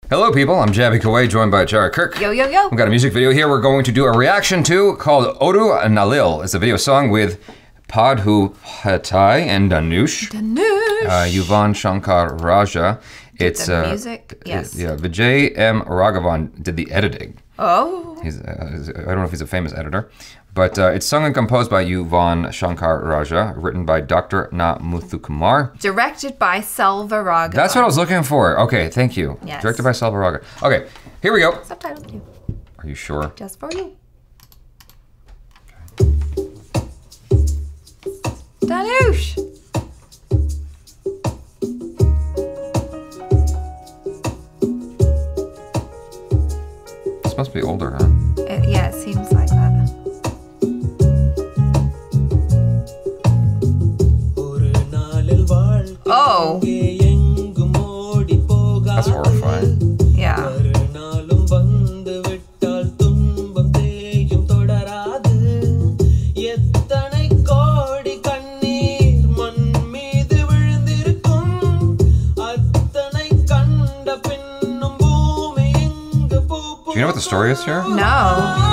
Hello people, I'm Jabby Kawai, joined by Jara Kirk. Yo, yo, yo. We've got a music video here we're going to do a reaction to called ORU NAALIL. It's a video song with Pudhupettai and Dhanush. Yuvan Shankar Raja. It's the music, yes. Yeah, Vijay M. Raghavan did the editing. Oh. I don't know if he's a famous editor, but it's sung and composed by Yuvan Shankar Raja, written by Dr. Muthukumar. Directed by Selvaraghavan. That's what I was looking for. Okay, thank you. Yes. Directed by Selvaraghavan. Okay, here we go. Subtitles too. Are you sure? Just for you. Okay. Dhanush! This must be older, huh? Yeah, it seems like that. Oh! That's horrifying. Yeah. Do you know what the story is here? No.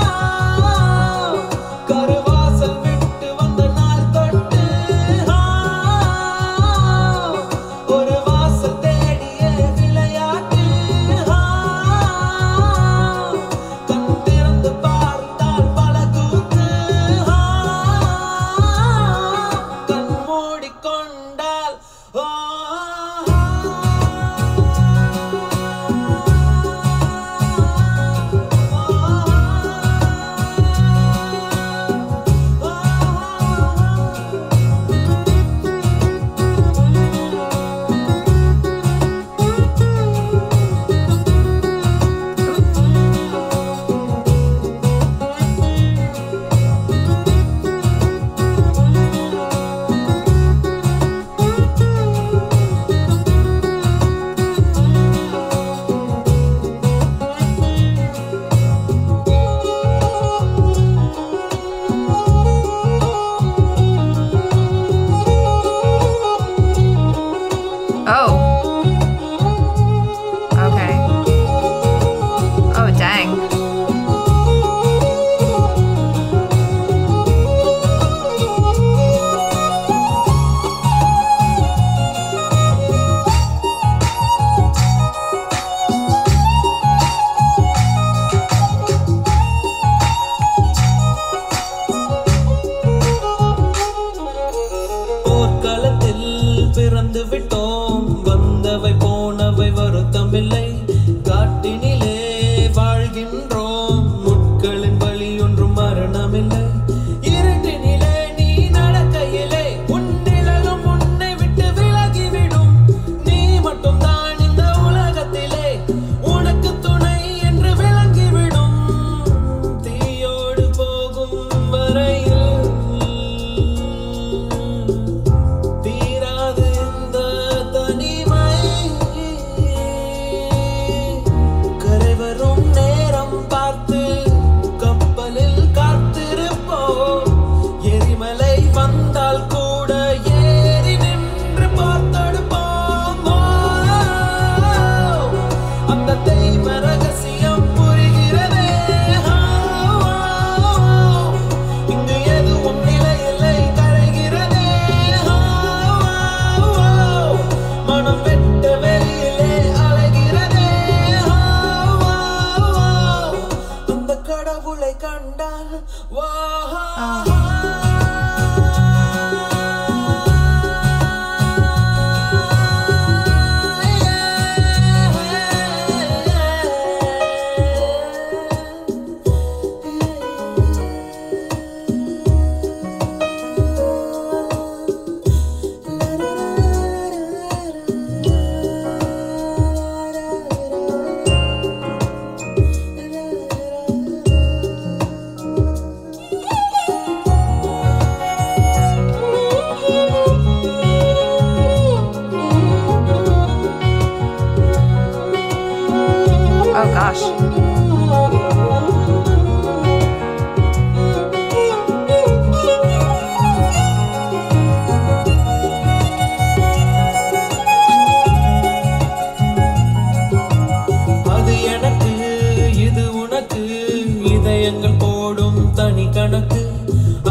இதயங்கள் போடும் தனி கணக்கு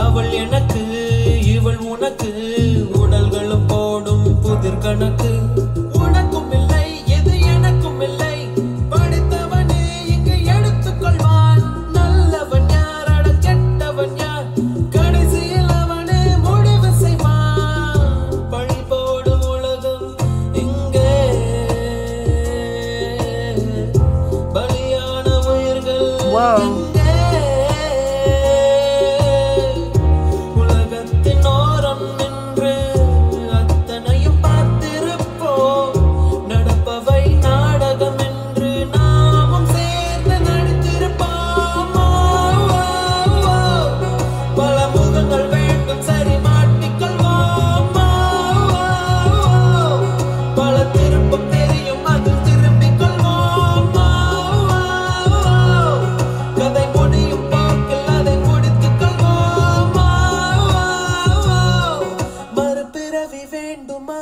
அவள் எனக்கு இவள் உனக்கு உடல்களும் போடும் புதிர் கணக்கு உனக்கும் இல்லை எது எனக்கும் இல்லை படித்தவனே இங்கு எடுத்துக்கொள்வான் நல்லவன் யார் அட கெட்டவன் யார் கடைசியில் அவனே முடிவு செய்வான் பழி போடும் உலகம் இங்கே பலியான உயிர்கள் இங்கே உலகத்தின் ஓரம் நின்று அத்தனையும் பார்த்திருப்போம் நடப்பவை நாடகம் என்று நாமும் சேர்ந்து நடித்திருப்போம் பல முகங்கள் வேண்டும் சரி மாட்டிக்கொள்வோம் பல திருப்பம் தெரியும் அதில் திரும்பிக் கொள்வோம் கதை முடியும் போக்கில் அதை முடித்துக் கொள்வோம் மறுபிறவி வேண்டுமா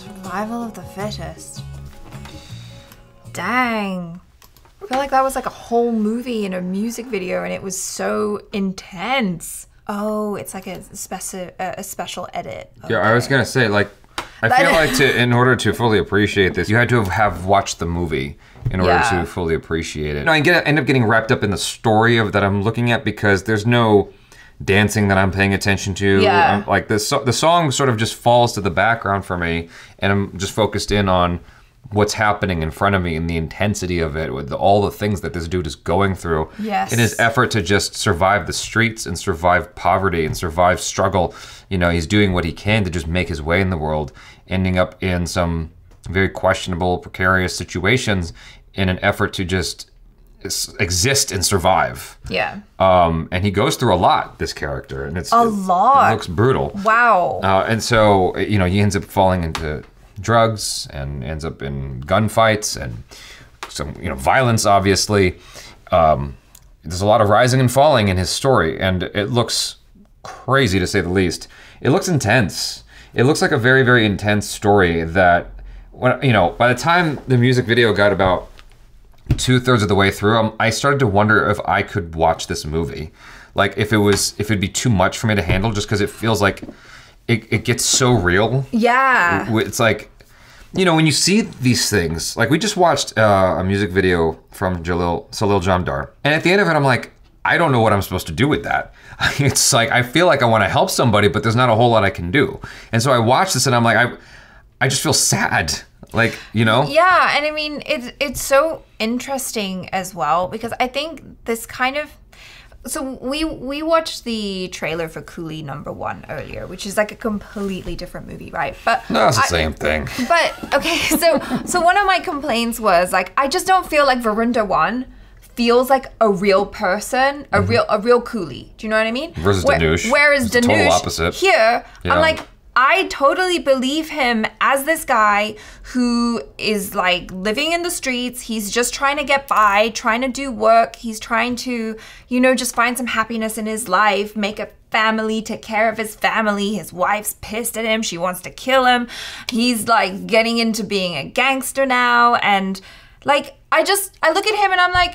Survival of the fittest. Dang. I feel like that was like a whole movie and a music video, and it was so intense. Oh, it's like a special edit. Yeah, I was gonna say, like, I feel like in order to fully appreciate this, you had to have watched the movie in order to fully appreciate it. No, I end up getting wrapped up in the story of that I'm looking at because there's no dancing that I'm paying attention to. Yeah. Like the song sort of just falls to the background for me, and I'm just focused in on what's happening in front of me and the intensity of it with all the things that this dude is going through in his effort to just survive the streets and survive poverty and survive struggle. You know, he's doing what he can to just make his way in the world, ending up in some very questionable, precarious situations in an effort to just exist and survive. Yeah. And he goes through a lot, this character, and a lot. It looks brutal. Wow. And so, you know, he ends up falling into drugs and ends up in gunfights and some, you know, violence, obviously. There's a lot of rising and falling in his story, and it looks crazy to say the least. It looks intense. It looks like a very, very intense story that, when, you know, by the time the music video got about 2/3 of the way through, I started to wonder if I could watch this movie. Like if it'd be too much for me to handle, just because it feels like it gets so real. Yeah. It's like, you know, when you see these things, like we just watched a music video from Salil Jamdar, and at the end of it, I'm like, I don't know what I'm supposed to do with that. It's like, I feel like I want to help somebody, but there's not a whole lot I can do. And so I watched this and I'm like, I just feel sad. Like, you know? Yeah, and I mean, it's so interesting as well, because I think this kind of, so we watched the trailer for Coolie #1 earlier, which is like a completely different movie, right? But no, it's the same thing. But okay, so one of my complaints was like, I just don't feel like Varunda 1 feels like a real person, a real Coolie. Do you know what I mean? Versus Dhanush. Whereas Dhanush, total opposite. Here, I'm like, I totally believe him as this guy who is like living in the streets. He's just trying to get by, trying to do work. He's trying to, you know, just find some happiness in his life, make a family, take care of his family. His wife's pissed at him. She wants to kill him. He's like getting into being a gangster now. And like, I look at him and I'm like,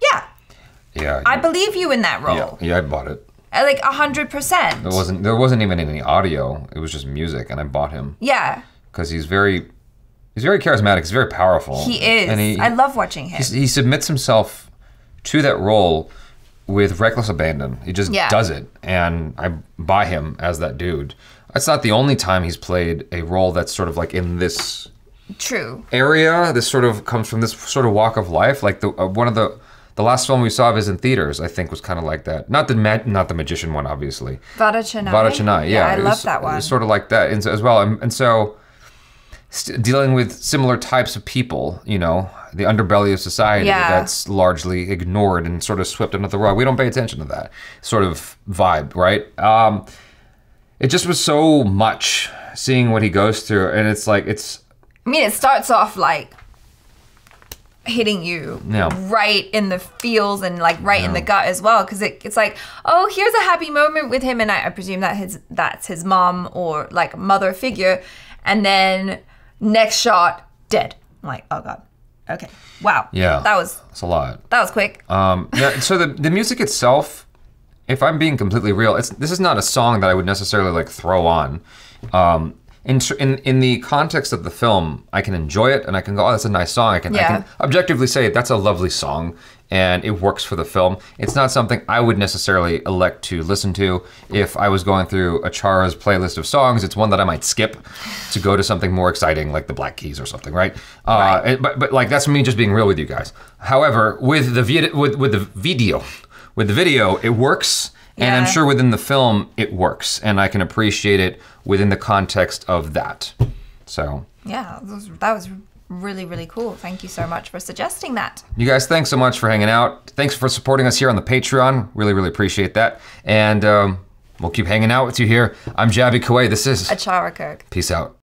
yeah, I believe you in that role. Yeah, I bought it. Like 100%. There wasn't even any audio. It was just music, and I bought him. Yeah. Because he's very charismatic. He's very powerful. He is. And I love watching him. He submits himself to that role with reckless abandon. He just does it, and I buy him as that dude. That's not the only time he's played a role that's sort of like in this area. This sort of comes from this sort of walk of life. Like one of the The last film we saw of his in theaters, I think, was kind of like that. Not the magician one, obviously. Vada Chennai. Vada Chennai, yeah. I love that one. It was sort of like that as well. And so dealing with similar types of people, you know, the underbelly of society that's largely ignored and sort of swept under the rug. We don't pay attention to that sort of vibe, right? It just was so much seeing what he goes through, and it's like, I mean, it starts off like hitting you right in the feels and like right in the gut as well, because it's like, oh, here's a happy moment with him, and I presume that that's his mom or like mother figure, and then next shot, dead. I'm like, oh god, okay, wow, that's a lot. That was quick. So the music itself, if I'm being completely real, this is not a song that I would necessarily like throw on. In the context of the film, I can enjoy it and I can go, oh, that's a nice song. I can objectively say that's a lovely song and it works for the film. It's not something I would necessarily elect to listen to if I was going through Achara's playlist of songs. It's one that I might skip to go to something more exciting like the Black Keys or something, right? But like that's me just being real with you guys. However, with the video, it works. And I'm sure within the film, it works. And I can appreciate it within the context of that. So. Yeah, that was really, really cool. Thank you so much for suggesting that. You guys, thanks so much for hanging out. Thanks for supporting us here on the Patreon. Really, really appreciate that. And we'll keep hanging out with you here. I'm Javi Kuwait. This is Achara Kirk. Peace out.